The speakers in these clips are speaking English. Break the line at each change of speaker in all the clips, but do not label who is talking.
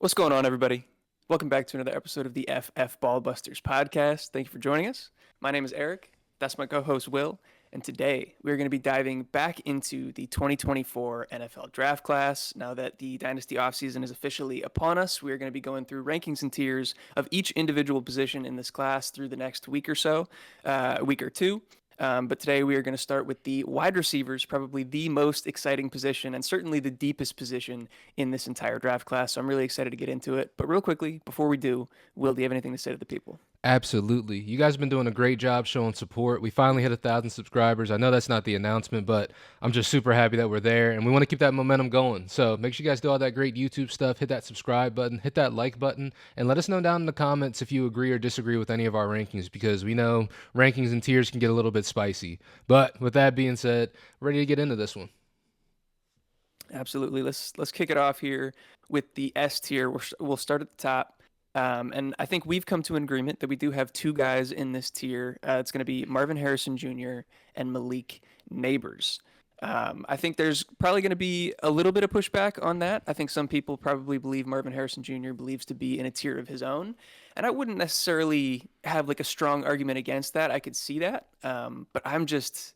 What's going on, everybody? Welcome back to another episode of the FF Ballbusters podcast. Thank you for joining us. My name is Eric. That's my co host, Will. And today we're going to be diving back into the 2024 NFL draft class. Now that the Dynasty offseason is officially upon us, we are going to be going through rankings and tiers of each individual position in this class through the next week or so, a week or two. But today we are going to start with the wide receivers, probably the most exciting position and certainly the deepest position in this entire draft class. So I'm really excited to get into it. But real quickly, before we do, Will, do you have anything to say to the people?
Absolutely. You guys have been doing a great job showing support. We finally hit 1,000 subscribers. I know that's not the announcement, but I'm just super happy that we're there and we want to keep that momentum going. So make sure you guys do all that great YouTube stuff. Hit that subscribe button, hit that like button, and let us know down in the comments if you agree or disagree with any of our rankings because we know rankings and tiers can get a little bit spicy. But with that being said, ready to get into this one.
Absolutely. Let's kick it off here with the S tier. We'll start at the top. And I think we've come to an agreement that we do have two guys in this tier. It's going to be Marvin Harrison Jr. and Malik Neighbors. I think there's probably going to be a little bit of pushback on that. I think some people probably believe Marvin Harrison Jr. believes to be in a tier of his own. And I wouldn't necessarily have like a strong argument against that. I could see that. But I'm just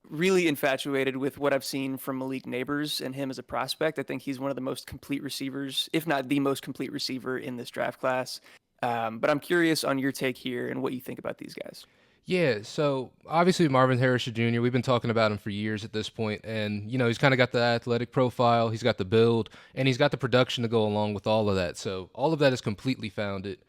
really infatuated with what I've seen from Malik Neighbors and him as a prospect. I think he's one of the most complete receivers, if not the most complete receiver in this draft class. But I'm curious on your take here and what you think about these guys.
Yeah, so obviously Marvin Harrison Jr., we've been talking about him for years at this point, and he's kind of got the athletic profile, he's got the build, and he's got the production to go along with all of that. So all of that is completely founded.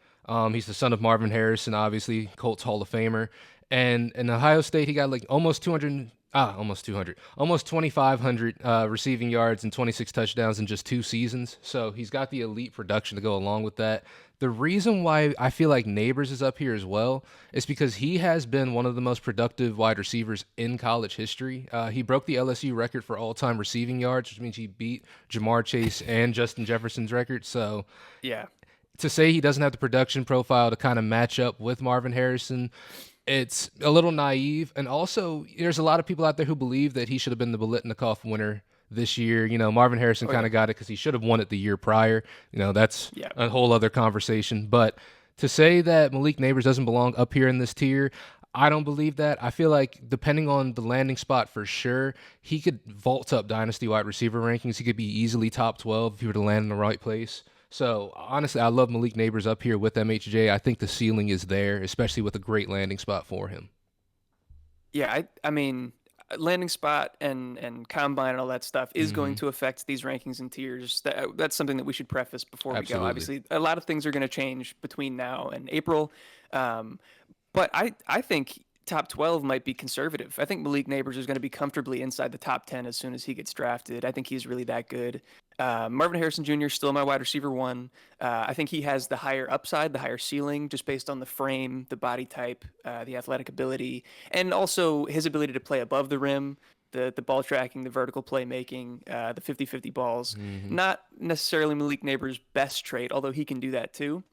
He's the son of Marvin Harrison, obviously, Colts Hall of Famer. And in Ohio State, he got like almost 2,500 receiving yards and 26 touchdowns in just 2 seasons. So he's got the elite production to go along with that. The reason why I feel like Neighbors is up here as well is because he has been one of the most productive wide receivers in college history. He broke the LSU record for all-time receiving yards, which means he beat Jamar Chase and Justin Jefferson's record. So
Yeah.
to say he doesn't have the production profile to kind of match up with Marvin Harrison, it's a little naive. And also, there's a lot of people out there who believe that he should have been the Biletnikoff winner this year. Marvin Harrison
Oh,
kind
yeah.
of got it because he should have won it the year prior. That's
Yeah.
a whole other conversation. But to say that Malik Neighbors doesn't belong up here in this tier, I don't believe that. I feel like depending on the landing spot for sure, he could vault up Dynasty wide receiver rankings. He could be easily top 12 if he were to land in the right place. So honestly, I love Malik Neighbors up here with MHJ. I think the ceiling is there, especially with a great landing spot for him.
Yeah. I mean, landing spot and combine and all that stuff is going
Hmm.
to affect these rankings and tiers. That's something that we should preface before we go.
Absolutely.
Obviously, a lot of things are going to change between now and April. Um, But I think top 12 might be conservative. I think Malik Neighbors is going to be comfortably inside the top 10 as soon as he gets drafted. I think he's really that good. Marvin Harrison Jr. is still my wide receiver one. I think he has the higher upside, the higher ceiling, just based on the frame, the body type, the athletic ability, and also his ability to play above the rim. The ball tracking, the vertical playmaking, the 50-50 balls.
Hmm.
Not necessarily Malik Neighbors' best trait, although he can do that too.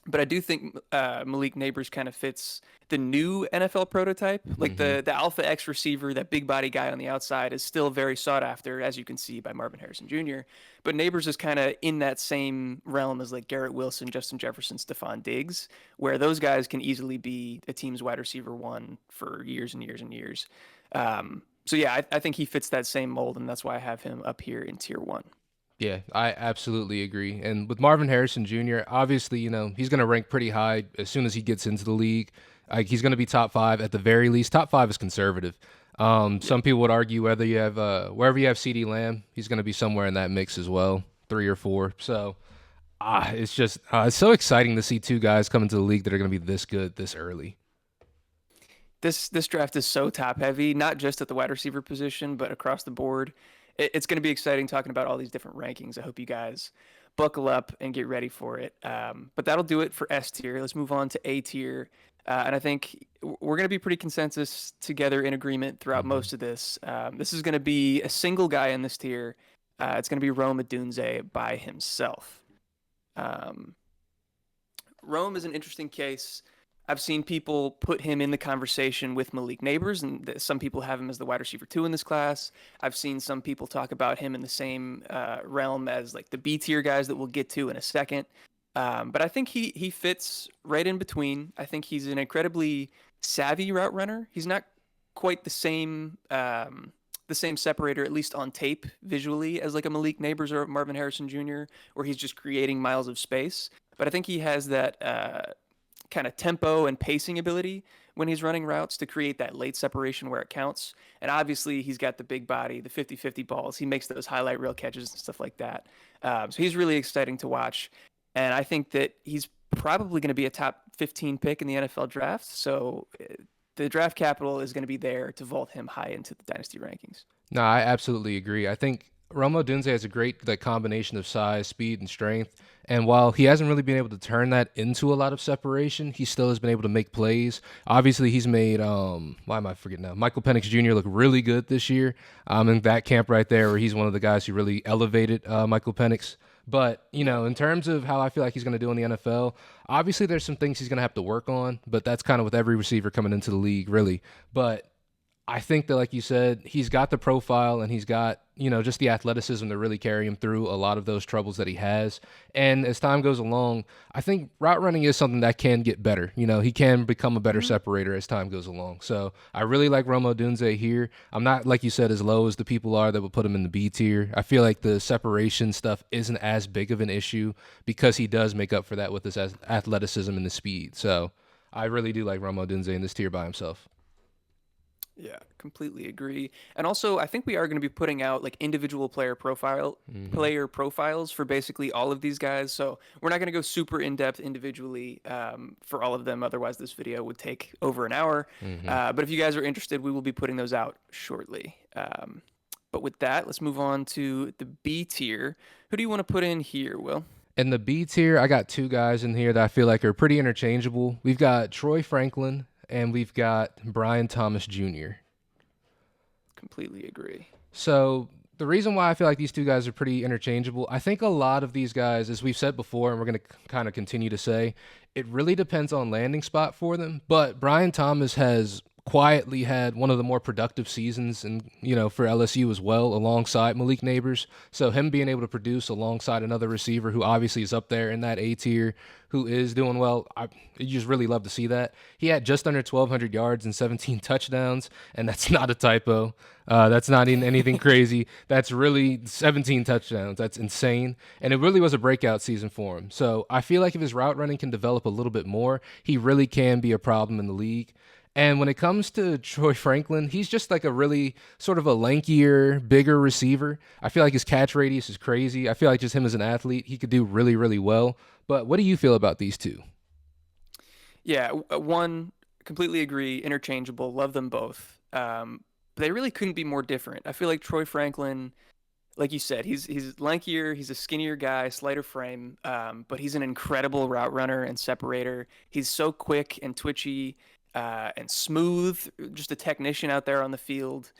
But I do think Malik Neighbors kind of fits the new NFL prototype. Like
Hmm.
the Alpha X receiver, that big body guy on the outside, is still very sought after, as you can see by Marvin Harrison Jr. But Neighbors is kind of in that same realm as like Garrett Wilson, Justin Jefferson, Stephon Diggs, where those guys can easily be a team's wide receiver one for years and years and years. So yeah, I think he fits that same mold, and that's why I have him up here in tier one.
Yeah, I absolutely agree. And with Marvin Harrison Jr., obviously, he's going to rank pretty high as soon as he gets into the league. Like he's going to be top five at the very least. Top five is conservative.
Yeah.
Some people would argue whether you have wherever you have CD Lamb, he's going to be somewhere in that mix as well, 3 or 4. So it's just it's so exciting to see two guys come into the league that are going to be this good this early.
This draft is so top heavy, not just at the wide receiver position, but across the board. It's going to be exciting talking about all these different rankings. I hope you guys buckle up and get ready for it. But that'll do it for S tier. Let's move on to A tier. And I think we're going to be pretty consensus together in agreement throughout
Hmm.
most of this. This is going to be a single guy in this tier. It's going to be Rome Odunze by himself. Um, Rome is an interesting case. I've seen people put him in the conversation with Malik Neighbors, and some people have him as the wide receiver 2 in this class. I've seen some people talk about him in the same realm as like the B tier guys that we'll get to in a second. But I think he fits right in between. I think he's an incredibly savvy route runner. He's not quite the same separator, at least on tape visually, as like a Malik Neighbors or Marvin Harrison Jr., where he's just creating miles of space. But I think he has that kind of tempo and pacing ability when he's running routes to create that late separation where it counts. And obviously, he's got the big body, the 50-50 balls. He makes those highlight reel catches and stuff like that. So he's really exciting to watch. And I think that he's probably going to be a top 15 pick in the NFL draft. So the draft capital is going to be there to vault him high into the dynasty rankings.
No, I absolutely agree. I think Romo Dunze has a great like combination of size, speed, and strength. And while he hasn't really been able to turn that into a lot of separation, he still has been able to make plays. Obviously, he's made why am I forgetting now? Michael Penix Jr. look really good this year. In that camp right there, where he's one of the guys who really elevated Michael Penix. But, you know, in terms of how I feel like he's going to do in the NFL, obviously there's some things he's going to have to work on, but that's kind of with every receiver coming into the league, really. But I think that, like you said, he's got the profile and he's got, you know, just the athleticism to really carry him through a lot of those troubles that he has. And as time goes along, I think route running is something that can get better. You know, he can become a better separator as time goes along. So I really like Romo Dunze here. I'm not, like you said, as low as the people are that would put him in the B tier. I feel like the separation stuff isn't as big of an issue because he does make up for that with his athleticism and the speed. So I really do like Romo Dunze in this tier by himself.
Yeah, completely agree. And also, I think we are going to be putting out like individual player profiles for basically all of these guys. So we're not going to go super in depth individually for all of them. Otherwise, this video would take over an hour. But if you guys are interested, we will be putting those out shortly. But with that, let's move on to the B tier. Who do you want to put in here, Will?
In the B tier, I got two guys in here that I feel like are pretty interchangeable. We've got Troy Franklin and we've got Brian Thomas Jr.
Completely agree.
So the reason why I feel like these two guys are pretty interchangeable, I think a lot of these guys, as we've said before, and we're going to kind of continue to say, it really depends on landing spot for them. But Brian Thomas has quietly had one of the more productive seasons and, you know, for LSU as well, alongside Malik Neighbors. So him being able to produce alongside another receiver who obviously is up there in that A tier, who is doing well, you just really love to see that. He had just under 1,200 yards and 17 touchdowns, and that's not a typo. That's not even anything crazy. That's really 17 touchdowns. That's insane. And it really was a breakout season for him. So I feel like if his route running can develop a little bit more, he really can be a problem in the league. And when it comes to Troy Franklin, he's just like a really sort of a lankier, bigger receiver. I feel like his catch radius is crazy. I feel like just him as an athlete, he could do really, really well. But what do you feel about these two?
Yeah, one, completely agree, interchangeable, love them both. But they really couldn't be more different. I feel like Troy Franklin, like you said, he's lankier, he's a skinnier guy, slighter frame, but he's an incredible route runner and separator. He's so quick and twitchy and smooth, just a technician out there on the field.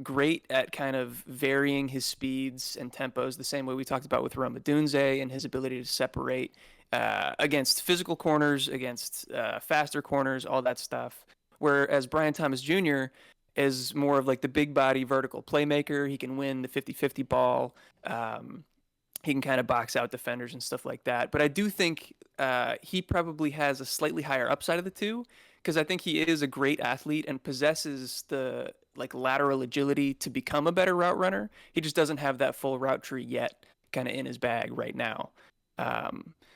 Great at kind of varying his speeds and tempos, the same way we talked about with Roma Dunze and his ability to separate against physical corners, against faster corners, all that stuff. Whereas Brian Thomas Jr. is more of like the big body vertical playmaker. He can win the 50-50 ball. He can kind of box out defenders and stuff like that. But I do think he probably has a slightly higher upside of the two, because I think he is a great athlete and possesses the like lateral agility to become a better route runner. He just doesn't have that full route tree yet kind of in his bag right now.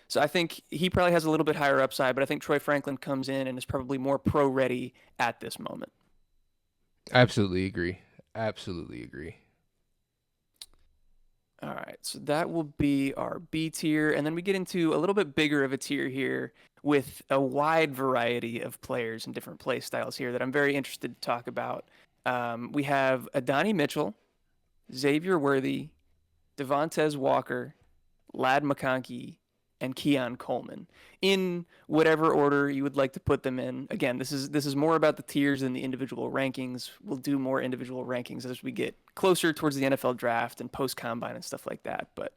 So I think he probably has a little bit higher upside, but I think Troy Franklin comes in and is probably more pro ready at this moment.
Absolutely agree. Absolutely agree.
All right, so that will be our B tier, and then we get into a little bit bigger of a tier here with a wide variety of players and different play styles here that I'm very interested to talk about. We have Adonai Mitchell, Xavier Worthy, Devontae Walker, Lad McConkey, and Keon Coleman, in whatever order you would like to put them in. Again, this is more about the tiers than the individual rankings. We'll do more individual rankings as we get closer towards the NFL draft and post combine and stuff like that. But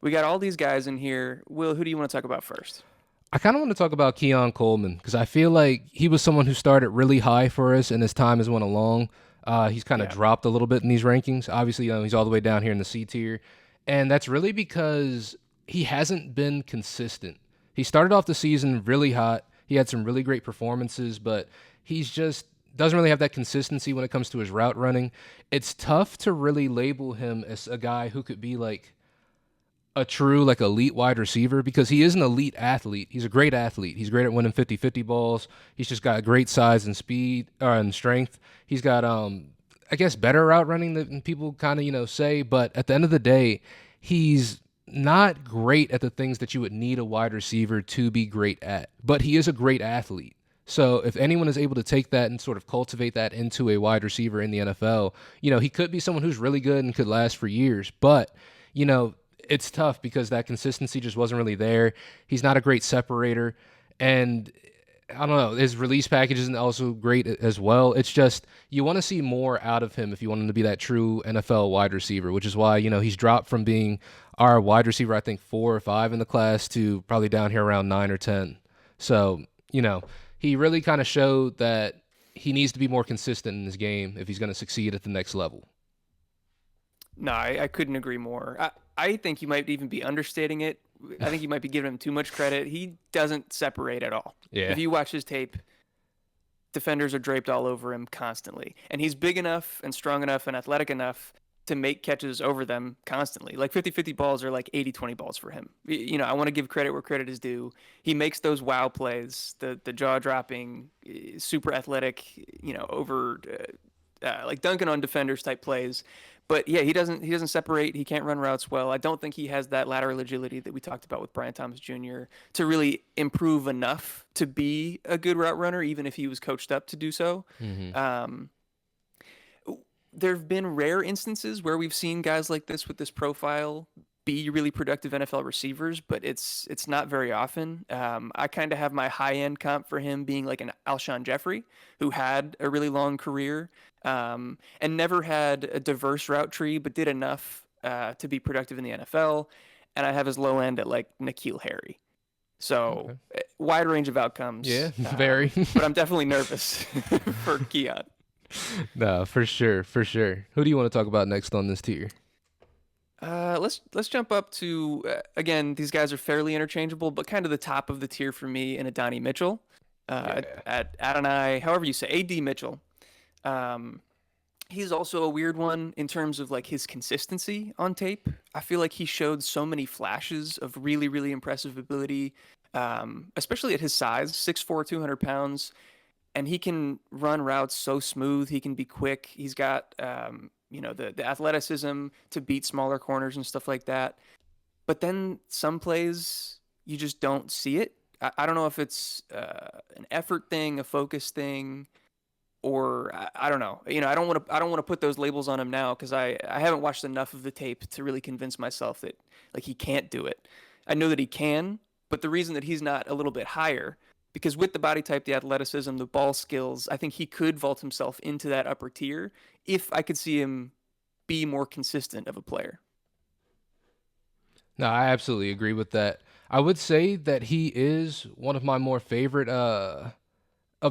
we got all these guys in here. Will, who do you want to talk about first?
I kind of want to talk about Keon Coleman because I feel like he was someone who started really high for us, and as time has went along, he's kind of
Yeah.
dropped a little bit in these rankings. Obviously, he's all the way down here in the C tier, and that's really because he hasn't been consistent. He started off the season really hot. He had some really great performances, but he's just doesn't really have that consistency when it comes to his route running. It's tough to really label him as a guy who could be like a true like elite wide receiver because he is an elite athlete. He's a great athlete. He's great at winning 50-50 balls. He's just got great size and speed and strength. He's got I guess better route running than people kind of, say, but at the end of the day, he's not great at the things that you would need a wide receiver to be great at. But he is a great athlete. So if anyone is able to take that and sort of cultivate that into a wide receiver in the NFL, he could be someone who's really good and could last for years. But, it's tough because that consistency just wasn't really there. He's not a great separator. And I don't know, his release package isn't also great as well. It's just you want to see more out of him if you want him to be that true NFL wide receiver, which is why, he's dropped from being our wide receiver, I think 4 or 5 in the class to probably down here around 9 or 10. So, he really kind of showed that he needs to be more consistent in his game if he's going to succeed at the next level.
No, I couldn't agree more. I think you might even be understating it. I think you might be giving him too much credit. He doesn't separate at all.
Yeah.
If you watch his tape, defenders are draped all over him constantly. And he's big enough and strong enough and athletic enough to make catches over them constantly. Like 50-50 balls are like 80-20 balls for him. I want to give credit where credit is due. He makes those wow plays, the jaw-dropping, super athletic, over like dunking on defenders type plays. But yeah, he doesn't separate. He can't run routes well. I don't think he has that lateral agility that we talked about with Brian Thomas Jr. to really improve enough to be a good route runner, even if he was coached up to do so.
Hmm.
Um, there have been rare instances where we've seen guys like this with this profile be really productive NFL receivers, but it's not very often. I kind of have my high end comp for him being like an Alshon Jeffrey, who had a really long career and never had a diverse route tree, but did enough to be productive in the NFL. And I have his low end at like N'Keal Harry. So
Okay.
wide range of outcomes,
Yeah, very.
but I'm definitely nervous for Keon.
No, for sure, for sure. Who do you want to talk about next on this tier?
Let's jump up to again. These guys are fairly interchangeable, but kind of the top of the tier for me in Adonai Mitchell,
Yeah.
at Adonai, however you say, AD Mitchell. Um, he's also a weird one in terms of like his consistency on tape. I feel like he showed so many flashes of really, really impressive ability, especially at his size, 6'4", 200 pounds, and he can run routes so smooth. He can be quick. He's got the athleticism to beat smaller corners and stuff like that. But then some plays you just don't see it. I don't know if it's an effort thing, a focus thing, or I don't know. I don't want to put those labels on him now because I haven't watched enough of the tape to really convince myself that like he can't do it. I know that he can, but the reason that he's not a little bit higher because with the body type, the athleticism, the ball skills, I think he could vault himself into that upper tier if I could see him be more consistent of a player.
No, I absolutely agree with that. I would say that he is one of my more favorite of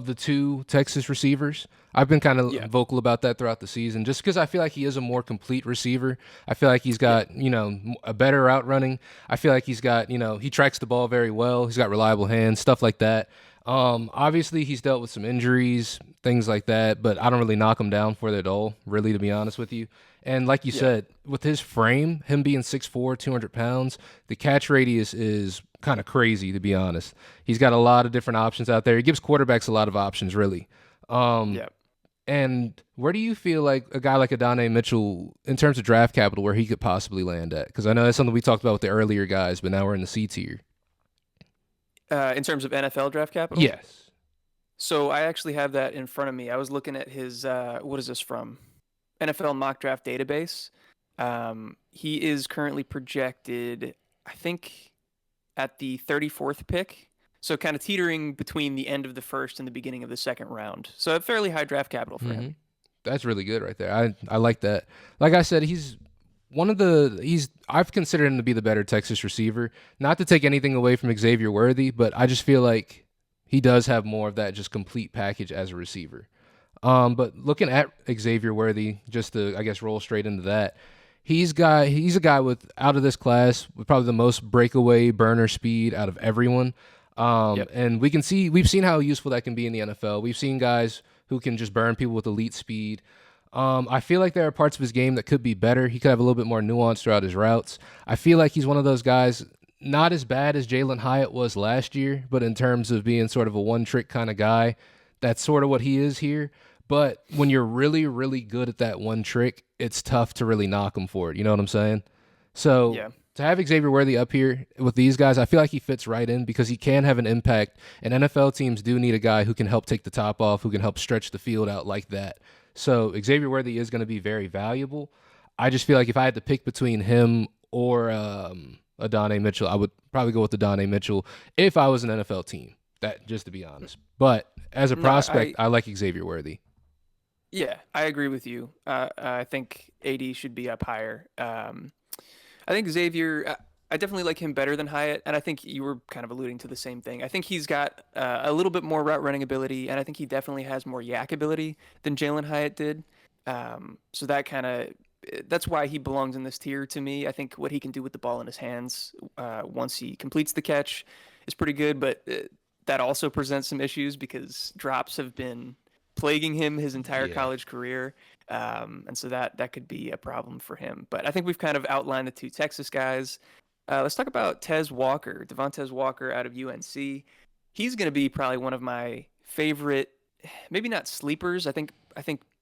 the two Texas receivers. I've been kind of
Yeah.
vocal about that throughout the season just because I feel like he is a more complete receiver. I feel like he's
Yeah.
got, a better route running. I feel like he's got, he tracks the ball very well. He's got reliable hands, stuff like that. Obviously he's dealt with some injuries, things like that, but I don't really knock him down for it at all, really, to be honest with you. And like you
Yeah.
said, with his frame, him being 6'4", 200 pounds, the catch radius is kind of crazy, to be honest. He's got a lot of different options out there. He gives quarterbacks a lot of options, really. Um,
Yeah.
and where do you feel like a guy like Adonai Mitchell, in terms of draft capital, where he could possibly land at? Because I know that's something we talked about with the earlier guys, but now we're in the C tier.
In terms of NFL draft capital.
Yes.
So I actually have that in front of me. I was looking at his what is this from? NFL mock draft database. He is currently projected, I think, at the 34th pick. So kind of teetering between the end of the first and the beginning of the second round. So a fairly high draft capital for
Hmm.
him.
That's really good right there. I like that. Like I said, he's I've considered him to be the better Texas receiver. Not to take anything away from Xavier Worthy, but I just feel like he does have more of that just complete package as a receiver. But looking at Xavier Worthy, just to I guess roll straight into that, he's a guy with out of this class with probably the most breakaway burner speed out of everyone.
Yep.
And we've seen how useful that can be in the NFL. We've seen guys who can just burn people with elite speed. I feel like there are parts of his game that could be better. He could have a little bit more nuance throughout his routes. I feel like he's one of those guys, not as bad as Jalen Hyatt was last year, but in terms of being sort of a one-trick kind of guy, that's sort of what he is here. But when you're really, really good at that one trick, it's tough to really knock him for it. You know what I'm saying? So
Yeah.
to have Xavier Worthy up here with these guys, I feel like he fits right in because he can have an impact. And NFL teams do need a guy who can help take the top off, who can help stretch the field out like that. So Xavier Worthy is going to be very valuable. I just feel like if I had to pick between him or Adonai Mitchell, I would probably go with Adonai Mitchell if I was an NFL team. That just to be honest. But as a
No,
prospect, I like Xavier Worthy.
Yeah, I agree with you. I think AD should be up higher. I think Xavier, I definitely like him better than Hyatt, and I think you were kind of alluding to the same thing. I think he's got a little bit more route running ability, and I think he definitely has more yak ability than Jalen Hyatt did. So that's why he belongs in this tier to me. I think what he can do with the ball in his hands once he completes the catch is pretty good, but that also presents some issues because drops have been plaguing him his entire
Yeah.
college career. And so that could be a problem for him. But I think we've kind of outlined the two Texas guys. Let's talk about Devontae Walker out of UNC. He's going to be probably one of my favorite, maybe not sleepers. I think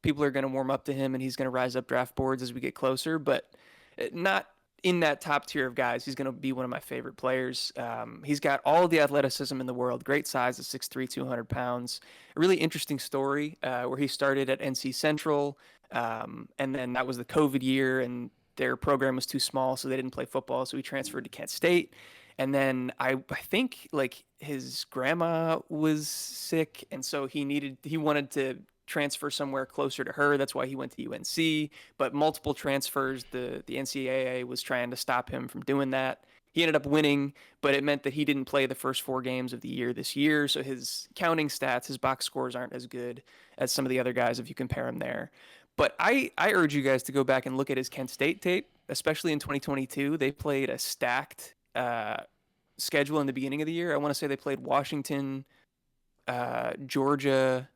people are going to warm up to him, and he's going to rise up draft boards as we get closer. But not in that top tier of guys. He's going to be one of my favorite players. He's got all the athleticism in the world, great size at 6'3", 200 pounds. A really interesting story where he started at NC Central, and then that was the COVID year, and their program was too small, so they didn't play football, so he transferred to Kent State. And then I think like his grandma was sick, and so he wanted to transfer somewhere closer to her. That's why he went to UNC. But multiple transfers, the NCAA was trying to stop him from doing that. He ended up winning, but it meant that he didn't play the first 4 games of the year this year. So his counting stats, his box scores aren't as good as some of the other guys if you compare him there. But I urge you guys to go back and look at his Kent State tape, especially in 2022. They played a stacked schedule in the beginning of the year. I want to say they played Washington, Georgia,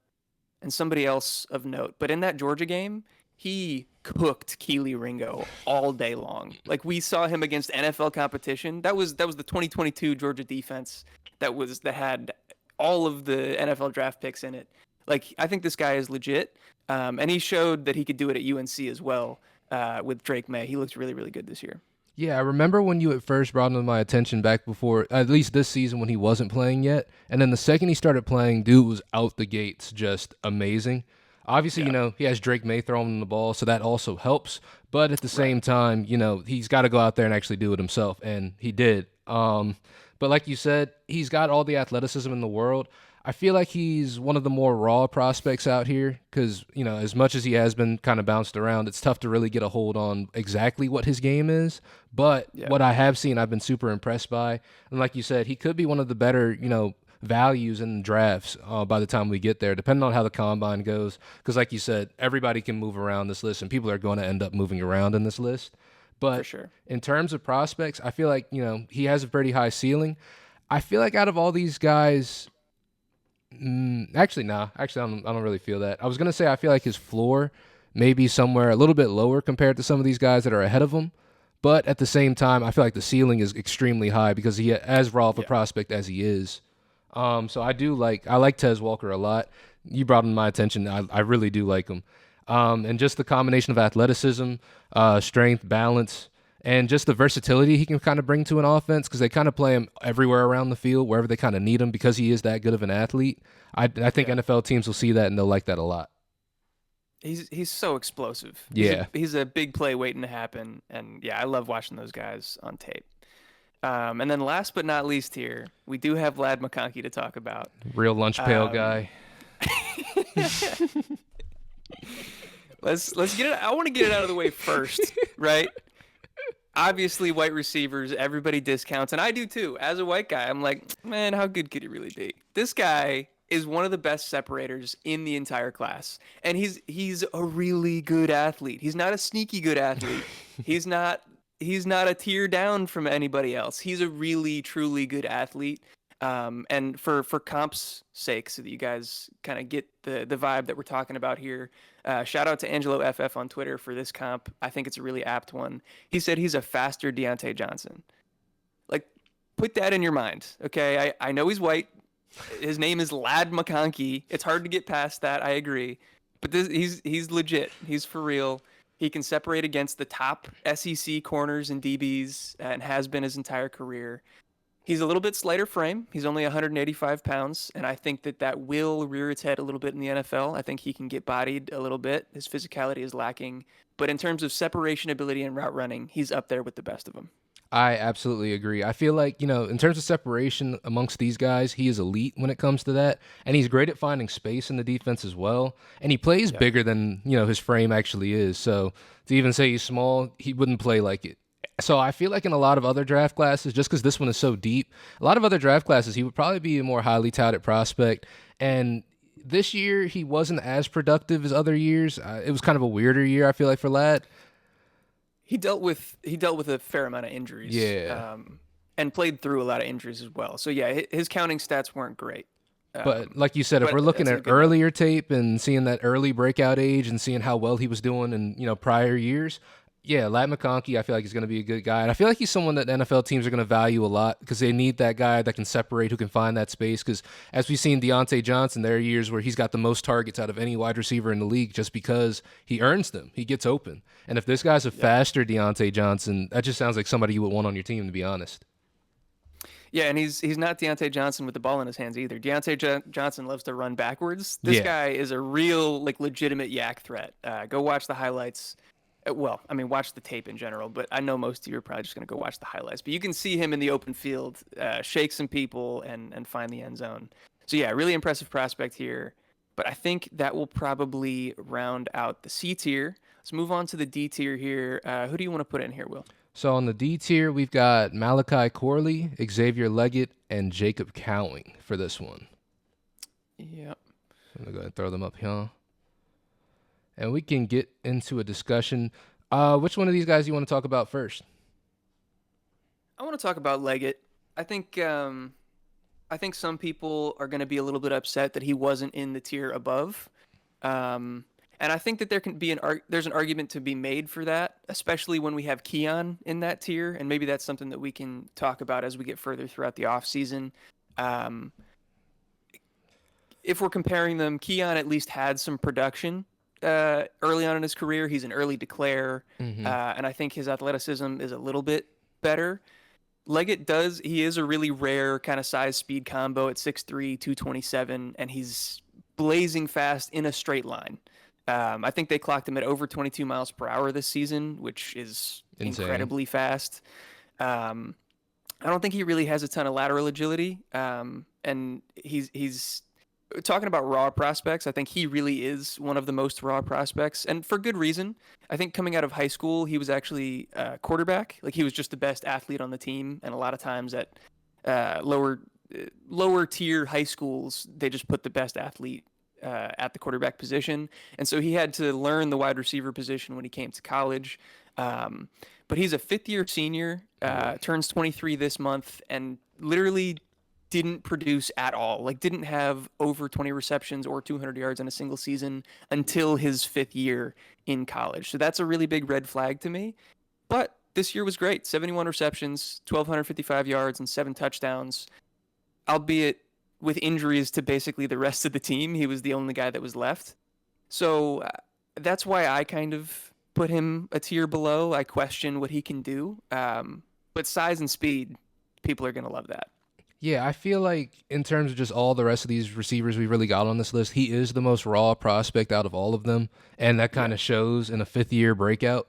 and somebody else of note. But in that Georgia game, he cooked Keely Ringo all day long. Like we saw him against NFL competition. That was the 2022 Georgia defense that had all of the NFL draft picks in it. Like I think this guy is legit, and he showed that he could do it at UNC as well with Drake May. He looked really, really good this year.
Yeah, I remember when you at first brought him to my attention back before, at least this season when he wasn't playing yet. And then the second he started playing, dude was out the gates just amazing. Obviously,
Yeah.
he has Drake May throwing him the ball, so that also helps. But at the
Right.
same time, he's got to go out there and actually do it himself, and he did. But like you said, he's got all the athleticism in the world. I feel like he's one of the more raw prospects out here because, as much as he has been kind of bounced around, it's tough to really get a hold on exactly what his game is. But
Yeah.
what I have seen, I've been super impressed by. And like you said, he could be one of the better, values in drafts by the time we get there, depending on how the combine goes. Because like you said, everybody can move around this list, and people are going to end up moving around in this list.
For
But
sure.
in terms of prospects, I feel like, he has a pretty high ceiling. I feel like out of all these guys, actually, nah. Actually, I don't really feel that. I was gonna say I feel like his floor may be somewhere a little bit lower compared to some of these guys that are ahead of him, but at the same time, I feel like the ceiling is extremely high because he as raw of a
Yeah.
prospect as he is. So I like Tez Walker a lot. You brought him to my attention. I really do like him, and just the combination of athleticism, strength, balance, and just the versatility he can kind of bring to an offense because they kind of play him everywhere around the field, wherever they kind of need him because he is that good of an athlete. I think
Yeah.
NFL teams will see that and they'll like that a lot.
He's so explosive.
Yeah.
He's a big play waiting to happen, and yeah, I love watching those guys on tape. And then last but not least here, we do have Vlad McConkey to talk about.
Real lunch pail
Um,
guy.
Let's get it. I want to get it out of the way first, right? Obviously, white receivers, everybody discounts, and I do too. As a white guy, I'm like, man, how good could he really be? This guy is one of the best separators in the entire class, and he's a really good athlete. He's not a sneaky good athlete. He's not he's not a tier down from anybody else. He's a really truly good athlete. And for comps' sake, so that you guys kind of get the vibe that we're talking about here, shout out to Angelo FF on Twitter for this comp. I think it's a really apt one. He said he's a faster Deontay Johnson. Like, put that in your mind, okay? I know he's white. His name is Lad McConkey. It's hard to get past that. I agree, but he's legit. He's for real. He can separate against the top SEC corners and DBs, and has been his entire career. He's a little bit slighter frame. He's only 185 pounds, and I think that will rear its head a little bit in the NFL. I think he can get bodied a little bit. His physicality is lacking, but in terms of separation ability and route running, he's up there with the best of them.
I absolutely agree. I feel like, in terms of separation amongst these guys, he is elite when it comes to that. And he's great at finding space in the defense as well. And he plays bigger than, his frame actually is. So to even say he's small, he wouldn't play like it. So I feel like in a lot of other draft classes, just because this one is so deep, a lot of other draft classes, he would probably be a more highly touted prospect. And this year, he wasn't as productive as other years. It was kind of a weirder year, I feel like, for Ladd.
He dealt with a fair amount of injuries.
Yeah.
And played through a lot of injuries as well. So yeah, his counting stats weren't great.
But like you said, if we're looking at earlier tape and seeing that early breakout age and seeing how well he was doing in prior years, yeah, Ladd McConkey, I feel like he's going to be a good guy. And I feel like he's someone that NFL teams are going to value a lot because they need that guy that can separate, who can find that space. Because as we've seen Deontay Johnson, there are years where he's got the most targets out of any wide receiver in the league just because he earns them. He gets open. And if this guy's a faster Deontay Johnson, that just sounds like somebody you would want on your team, to be honest.
Yeah, and he's not Deontay Johnson with the ball in his hands either. Deontay Johnson loves to run backwards. This guy is a real, legitimate yak threat. Go watch the highlights. Well, I mean, watch the tape in general, but I know most of you are probably just going to go watch the highlights. But you can see him in the open field, shake some people, and find the end zone. So, yeah, really impressive prospect here. But I think that will probably round out the C tier. Let's move on to the D tier here. Who do you want to put in here, Will?
So on the D tier, we've got Malachi Corley, Xavier Leggett, and Jacob Cowing for this one.
Yep.
I'm going to go ahead and throw them up here. And we can get into a discussion. Which one of these guys do you want to talk about first?
I want to talk about Leggett. I think some people are going to be a little bit upset that he wasn't in the tier above. And I think that there can be there's an argument to be made for that, especially when we have Keon in that tier. And maybe that's something that we can talk about as we get further throughout the offseason. If we're comparing them, Keon at least had some production early on in his career. He's an early declare, and I think his athleticism is a little bit better. Leggett he is a really rare kind of size speed combo at 6'3", 227, and he's blazing fast in a straight line. I think they clocked him at over 22 miles per hour this season, which is insane. Incredibly fast. I don't think he really has a ton of lateral agility, and he's talking about raw prospects. I think he really is one of the most raw prospects, and for good reason. I think coming out of high school, he was actually a quarterback. Like, he was just the best athlete on the team, and a lot of times at lower tier high schools, they just put the best athlete at the quarterback position, and so he had to learn the wide receiver position when he came to college. But he's a fifth-year senior, turns 23 this month, and literally didn't produce at all. Like, didn't have over 20 receptions or 200 yards in a single season until his fifth year in college. So that's a really big red flag to me. But this year was great. 71 receptions, 1,255 yards, and 7 touchdowns. Albeit with injuries to basically the rest of the team, he was the only guy that was left. So that's why I kind of put him a tier below. I question what he can do. But size and speed, people are going to love that.
Yeah, I feel like in terms of just all the rest of these receivers we really got on this list, he is the most raw prospect out of all of them. And that kind of shows in a fifth-year breakout,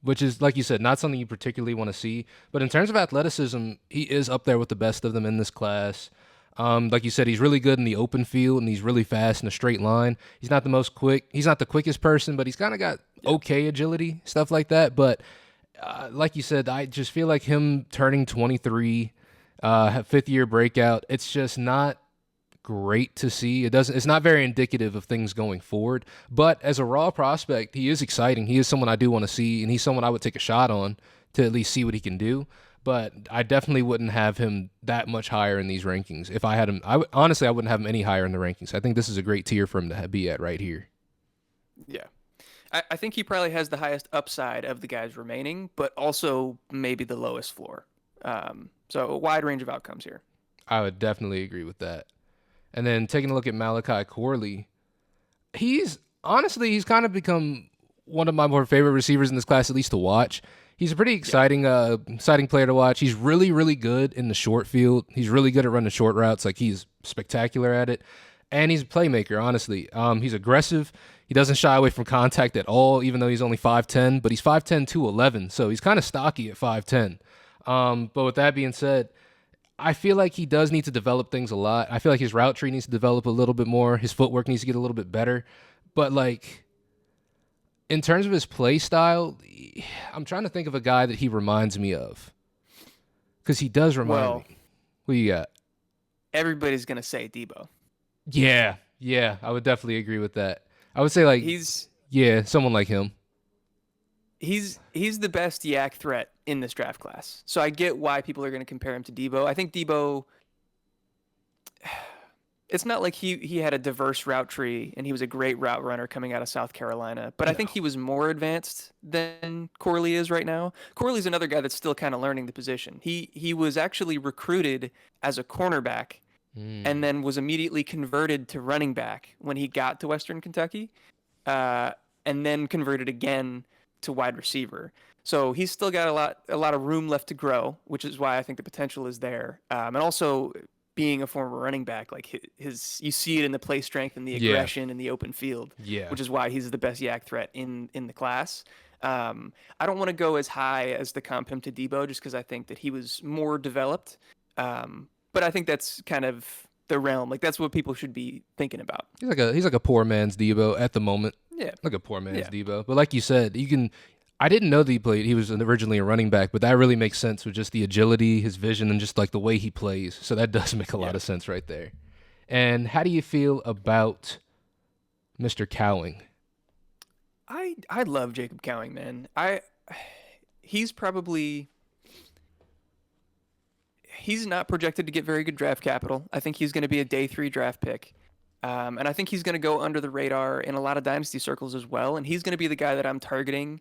which is, like you said, not something you particularly want to see. But in terms of athleticism, he is up there with the best of them in this class. Like you said, he's really good in the open field, and he's really fast in a straight line. He's not the most quick. He's not the quickest person, but he's kind of got okay agility, stuff like that. But like you said, I just feel like him turning 23, fifth year breakout. It's just not great to see. It's not very indicative of things going forward. But as a raw prospect, he is exciting. He is someone I do want to see, and he's someone I would take a shot on to at least see what he can do. But I definitely wouldn't have him that much higher in these rankings. If I had him, honestly, I wouldn't have him any higher in the rankings. I think this is a great tier for him to be at right here.
Yeah. I think he probably has the highest upside of the guys remaining, but also maybe the lowest floor. So a wide range of outcomes here.
I would definitely agree with that. And then taking a look at Malachi Corley, he's kind of become one of my more favorite receivers in this class, at least to watch. He's a pretty exciting player to watch. He's really, really good in the short field. He's really good at running short routes. Like, he's spectacular at it. And he's a playmaker, honestly. He's aggressive. He doesn't shy away from contact at all, even though he's only 5'10", but he's 5'10", 211, so he's kind of stocky at 5'10". But with that being said, I feel like he does need to develop things a lot. I feel like his route tree needs to develop a little bit more. His footwork needs to get a little bit better. But, like, in terms of his play style, I'm trying to think of a guy that he reminds me of. Because he does remind
Well,
me. Who you got?
everybody's gonna say Debo.
Yeah, I would definitely agree with that. I would say, like,
He's
yeah, someone like him.
he's the best yak threat in this draft class. So I get why people are going to compare him to Debo. I think Debo, it's not like he had a diverse route tree and he was a great route runner coming out of South Carolina, but I
No.
think he was more advanced than Corley is right now. Corley's another guy that's still kind of learning the position. He was actually recruited as a cornerback and
Mm.
then was immediately converted to running back when he got to Western Kentucky, uh, and then converted again to wide receiver. So he's still got a lot of room left to grow, which is why I think the potential is there. And also being a former running back, like his you see it in the play strength and the
Yeah,
aggression in the open field,
yeah.
which is why he's the best yak threat in the class. I don't want to go as high as the comp him to Debo just because I think that he was more developed. But I think that's kind of the realm. Like that's what people should be thinking about.
He's like a poor man's Debo at the moment.
Yeah,
Like a poor man's
yeah,
Debo. But like you said, you can. I didn't know that he was originally a running back, but that really makes sense with just the agility, his vision, and just like the way he plays. So that does make a
yeah.
lot of sense right there. And how do you feel about Mr. Cowing?
I love Jacob Cowing, man. He's probably he's not projected to get very good draft capital. I think he's going to be a day 3 draft pick. And I think he's going to go under the radar in a lot of dynasty circles as well. And he's going to be the guy that I'm targeting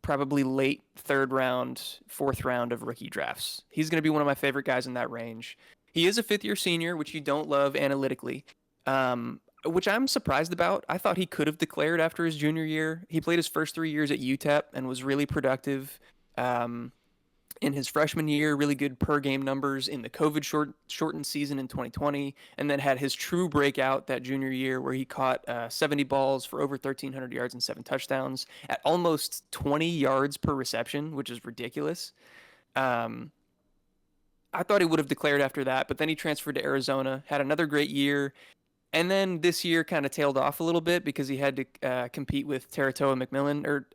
probably late 3rd round, 4th round of rookie drafts. He's going to be one of my favorite guys in that range. He is a 5th-year senior, which you don't love analytically, which I'm surprised about. I thought he could have declared after his junior year. He played his first 3 years at UTEP and was really productive. Um, in his freshman year, really good per game numbers in the COVID shortened season in 2020, and then had his true breakout that junior year where he caught 70 balls for over 1,300 yards and 7 touchdowns at almost 20 yards per reception, which is ridiculous. Um, I thought he would have declared after that, but then he transferred to Arizona, had another great year, and then this year kind of tailed off a little bit because he had to compete with Teratoa McMillan or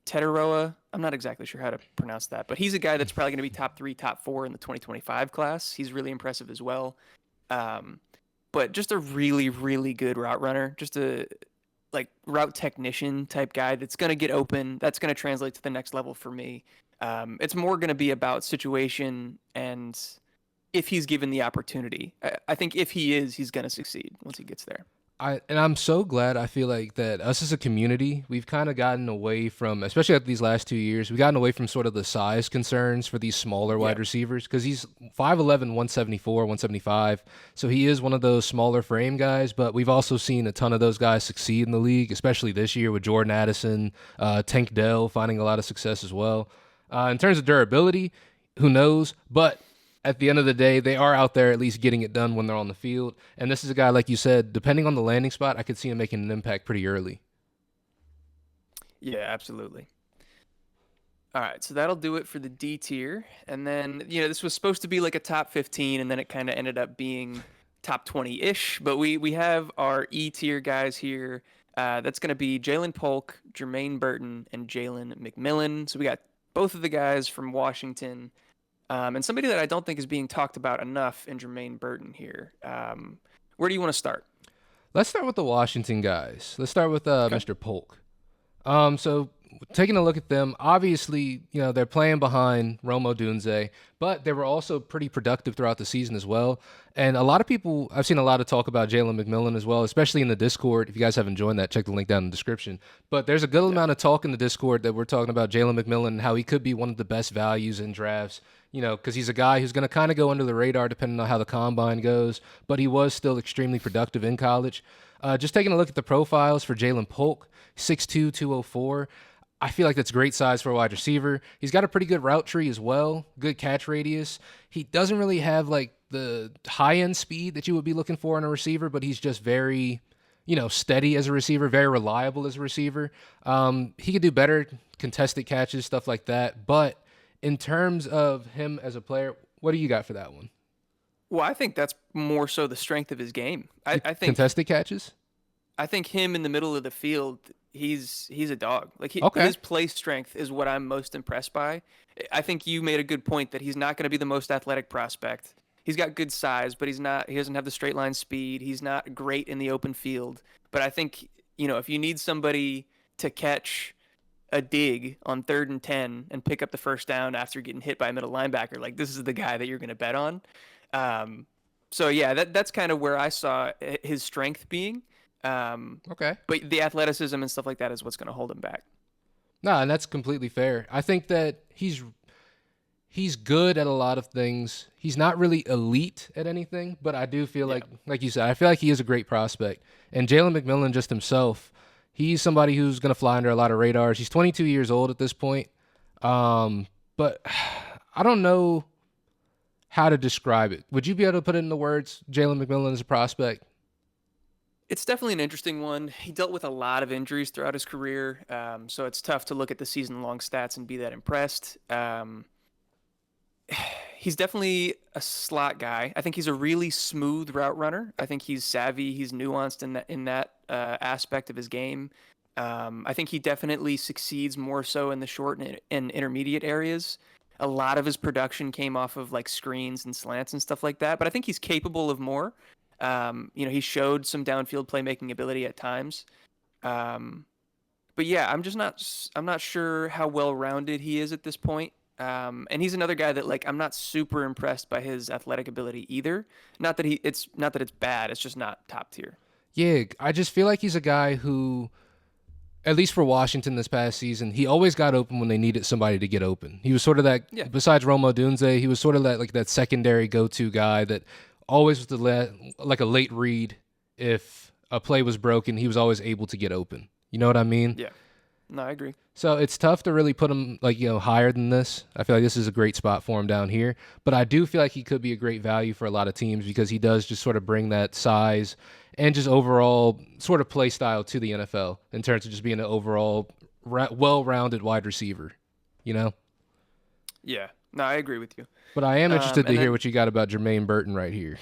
Teteroa. I'm not exactly sure how to pronounce that, but he's a guy that's probably going to be top 3, top 4 in the 2025 class. He's really impressive as well. Um, but just a really, really good route runner, just a like route technician type guy that's going to get open. That's going to translate to the next level for me. It's more going to be about situation and if he's given the opportunity. I think if he is, he's going to succeed once he gets there.
I'm so glad. I feel like that us as a community, we've kind of gotten away from, especially after these last 2 years, we've gotten away from sort of the size concerns for these smaller
Yeah.
wide receivers because he's 5'11", 174, 175. So he is one of those smaller frame guys, but we've also seen a ton of those guys succeed in the league, especially this year with Jordan Addison, Tank Dell finding a lot of success as well. In terms of durability, who knows? But at the end of the day, they are out there at least getting it done when they're on the field. And this is a guy, like you said, depending on the landing spot, I could see him making an impact pretty early.
Yeah, absolutely. All right, so that'll do it for the D tier. And then, this was supposed to be like a top 15, and then it kind of ended up being top 20-ish. But we have our E tier guys here. That's going to be Jalen Polk, Jermaine Burton, and Jalen McMillan. So we got both of the guys from Washington, and somebody that I don't think is being talked about enough in Jermaine Burton here. Where do you want to start?
Let's start with the Washington guys. Let's start with
Okay.
Mr. Polk. So taking a look at them, obviously, they're playing behind Rome Odunze, but they were also pretty productive throughout the season as well. And a lot of people, I've seen a lot of talk about Jalen McMillan as well, especially in the Discord. If you guys haven't joined that, check the link down in the description. But there's a good
Yeah.
amount of talk in the Discord that we're talking about Jalen McMillan and how he could be one of the best values in drafts. Because he's a guy who's going to kind of go under the radar depending on how the combine goes, but he was still extremely productive in college. Just taking a look at the profiles for Jalen Polk, 6'2", 204. I feel like that's great size for a wide receiver. He's got a pretty good route tree as well, good catch radius. He doesn't really have like the high-end speed that you would be looking for in a receiver, but he's just very, steady as a receiver, very reliable as a receiver. He could do better contested catches, stuff like that. But in terms of him as a player, what do you got for that one?
Well, I think that's more so the strength of his game. I think
Contested catches?
I think him in the middle of the field, he's a dog. Like
Okay.
his play strength is what I'm most impressed by. I think you made a good point that he's not going to be the most athletic prospect. He's got good size, but he doesn't have the straight line speed. He's not great in the open field. But I think, if you need somebody to catch a dig on 3rd and 10 and pick up the first down after getting hit by a middle linebacker, like this is the guy that you're going to bet on. Um, so yeah, that's kind of where I saw his strength being.
Okay.
But the athleticism and stuff like that is what's going to hold him back.
No, and that's completely fair. I think that he's good at a lot of things. He's not really elite at anything, but I do feel
Yeah.
like you said, I feel like he is a great prospect. And Jalen McMillan just himself, he's somebody who's going to fly under a lot of radars. He's 22 years old at this point. But I don't know how to describe it. Would you be able to put it into words, Jalen McMillan as a prospect?
It's definitely an interesting one. He dealt with a lot of injuries throughout his career, so it's tough to look at the season-long stats and be that impressed. He's definitely a slot guy. I think he's a really smooth route runner. I think he's savvy. He's nuanced in that aspect of his game. I think he definitely succeeds more so in the short and intermediate areas. A lot of his production came off of like screens and slants and stuff like that. But I think he's capable of more. He showed some downfield playmaking ability at times. Um, but yeah, I'm not sure how well rounded he is at this point. And he's another guy that like I'm not super impressed by his athletic ability either. Not that it's bad. It's just not top tier.
Yeah, I just feel like he's a guy who, at least for Washington this past season, he always got open when they needed somebody to get open. He was sort of
Yeah,
that, besides Rome Odunze, he was sort of that like that secondary go-to guy that always was like a late read. If a play was broken, he was always able to get open. You know what I mean?
yeah. No, I agree.
So it's tough to really put him like, higher than this. I feel like this is a great spot for him down here. But I do feel like he could be a great value for a lot of teams because he does just sort of bring that size and just overall sort of play style to the NFL in terms of just being an overall well-rounded wide receiver, you know?
Yeah. No, I agree with you.
But I am interested to
And
hear
then
what you got about Jermaine Burton right here.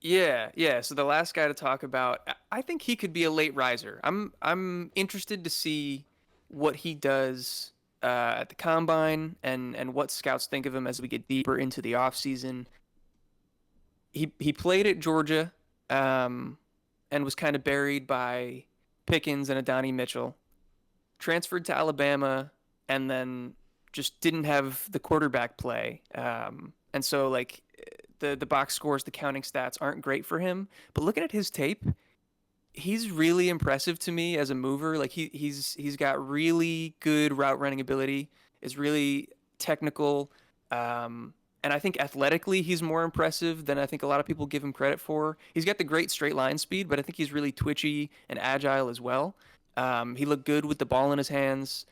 yeah, yeah. So the last guy to talk about, I think he could be a late riser. I'm interested to see what he does at the combine and what scouts think of him as we get deeper into the offseason. He played at Georgia, and was kind of buried by Pickens and Adonai Mitchell. Transferred to Alabama, and then just didn't have the quarterback play. And so like the box scores, the counting stats aren't great for him. But looking at his tape, he's really impressive to me as a mover. Like he's got really good route running ability. Is really technical. And I think athletically he's more impressive than I think a lot of people give him credit for. He's got the great straight line speed, but I think he's really twitchy and agile as well. He looked good with the ball in his hands.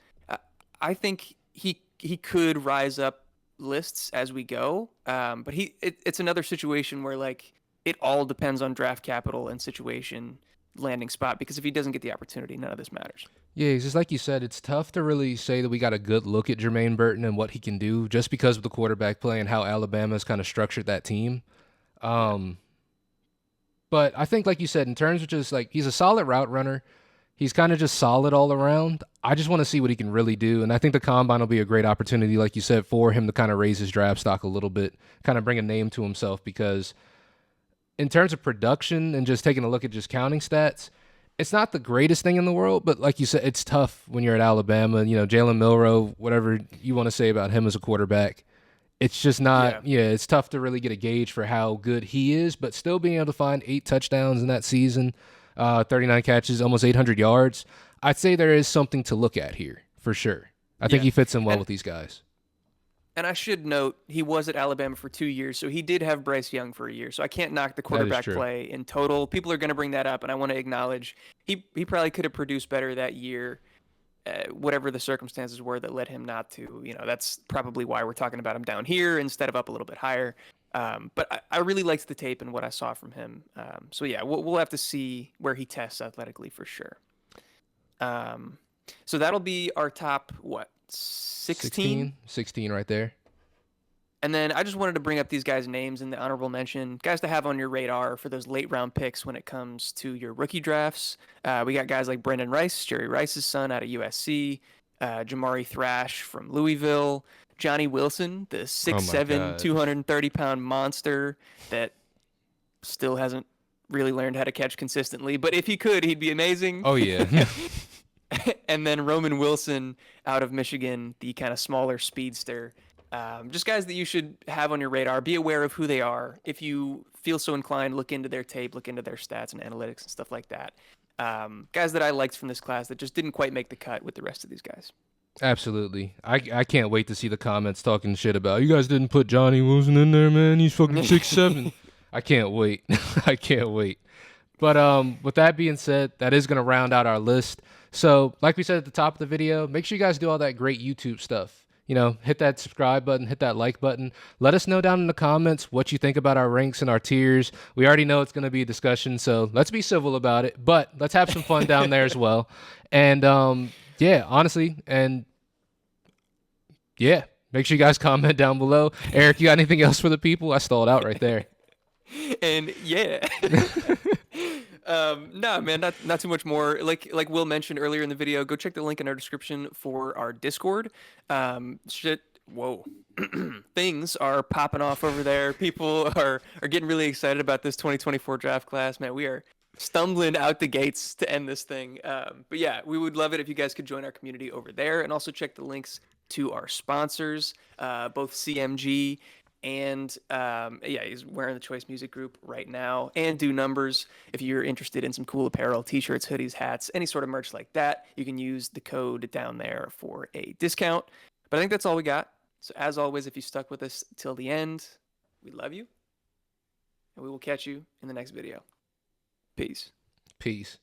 I think he could rise up lists as we go. But it's another situation where like it all depends on draft capital and situation landing spot because if he doesn't get the opportunity, none of this matters.
Yeah, it's just like you said, it's tough to really say that we got a good look at Jermaine Burton and what he can do just because of the quarterback play and how Alabama's kind of structured that team.
Yeah.
Um, but I think, like you said, in terms of just like he's a solid route runner. He's kind of just solid all around. I just want to see what he can really do. And I think the combine will be a great opportunity, like you said, for him to kind of raise his draft stock a little bit, kind of bring a name to himself. Because in terms of production and just taking a look at just counting stats, it's not the greatest thing in the world. But like you said, it's tough when you're at Alabama. You know, Jalen Milroe, whatever you want to say about him as a quarterback, it's just
Yeah.
not, yeah, it's tough to really get a gauge for how good he is, but still being able to find 8 touchdowns in that season, 39 catches, almost 800 yards. I'd say there is something to look at here for sure. I think
Yeah.
he fits in well
And
with these guys.
and I should note he was at Alabama for 2 years, so he did have Bryce Young for a year. So I can't knock the
That is
quarterback
true.
play in total. People are going to bring that up, and I want to acknowledge he probably could have produced better that year, whatever the circumstances were that led him not to. That's probably why we're talking about him down here instead of up a little bit higher. But I really liked the tape and what I saw from him. So yeah, we'll have to see where he tests athletically for sure. Um, so that'll be our top what 16.
16 right there.
And then I just wanted to bring up these guys' names in the honorable mention, guys to have on your radar for those late round picks when it comes to your rookie drafts. We got guys like Brendan Rice, Jerry Rice's son out of USC, Jamari Thrash from Louisville, Johnny Wilson, the
Oh my
6'7",
God.
230-pound monster that still hasn't really learned how to catch consistently. But if he could, he'd be amazing.
Oh yeah.
And then Roman Wilson out of Michigan, the kind of smaller speedster. Just guys that you should have on your radar. Be aware of who they are. If you feel so inclined, look into their tape, look into their stats and analytics and stuff like that. Guys that I liked from this class that just didn't quite make the cut with the rest of these guys.
Absolutely. I can't wait to see the comments talking shit about you guys didn't put Johnny Wilson in there, man. He's fucking 6'7". I can't wait. I can't wait. But with that being said, that is going to round out our list. So, like we said at the top of the video, make sure you guys do all that great YouTube stuff. You know, hit that subscribe button, hit that like button. Let us know down in the comments what you think about our ranks and our tiers. We already know it's going to be a discussion, so let's be civil about it. But let's have some fun down there as well. And yeah, honestly, and yeah, make sure you guys comment down below. Eric, you got anything else for the people? I stalled out right there.
And yeah. No, man, not too much more. Like Will mentioned earlier in the video, go check the link in our description for our Discord. Shit, whoa, things are popping off over there. People are getting really excited about this 2024 draft class. Man, we are stumbling out the gates to end this thing. But yeah, we would love it if you guys could join our community over there and also check the links to our sponsors, both CMG and yeah, he's wearing the Choice Music Group right now, and Do Numbers. If you're interested in some cool apparel, t-shirts, hoodies, hats, any sort of merch like that, you can use the code down there for a discount. But I think that's all we got. So as always, if you stuck with us till the end, we love you, and we will catch you in the next video. Peace.
Peace.